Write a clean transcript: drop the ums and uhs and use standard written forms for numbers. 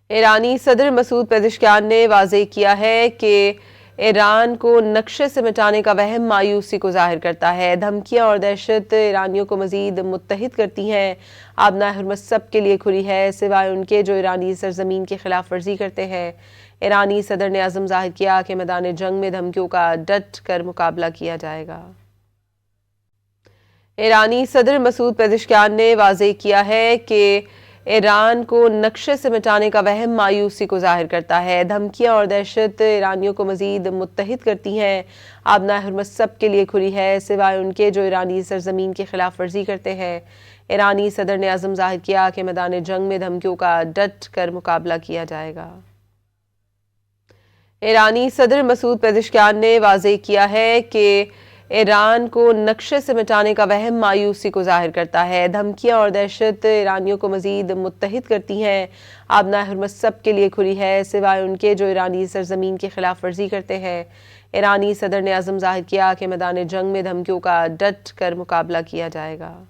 ایرانی صدر Masoud Pezeshkian نے واضح کیا ہے کہ ایران کو نقشے سے مٹانے کا وہم مایوسی کو ظاہر کرتا ہے۔ دھمکیاں اور دہشت ایرانیوں کو مزید متحد کرتی ہیں۔ آبنائے حرمت سب کے لیے کھلی ہے سوائے ان کے جو ایرانی سرزمین کی خلاف ورزی کرتے ہیں۔ ایرانی صدر نے عزم ظاہر کیا کہ میدان جنگ میں دھمکیوں کا ڈٹ کر مقابلہ کیا جائے گا۔ ایرانی صدر مسعود پزشکیان نے واضح کیا ہے کہ ایران کو نقشے سے مٹانے کا وہم مایوسی کو ظاہر کرتا ہے۔ دھمکیاں اور دہشت ایرانیوں کو مزید متحد کرتی ہیں۔ آبنائے حرمت سب کے لیے کھلی ہے سوائے ان کے جو ایرانی سرزمین کی خلاف ورزی کرتے ہیں۔ ایرانی صدر نے عزم ظاہر کیا کہ میدان جنگ میں دھمکیوں کا ڈٹ کر مقابلہ کیا جائے گا۔ ایرانی صدر مسعود پزشکیان نے واضح کیا ہے کہ ایران کو نقشے سے مٹانے کا وہم مایوسی کو ظاہر کرتا ہے۔ دھمکیاں اور دہشت ایرانیوں کو مزید متحد کرتی ہیں۔ آبنائے حرمت سب کے لیے کھلی ہے سوائے ان کے جو ایرانی سرزمین کی خلاف ورزی کرتے ہیں۔ ایرانی صدر نے عزم ظاہر کیا کہ میدان جنگ میں دھمکیوں کا ڈٹ کر مقابلہ کیا جائے گا۔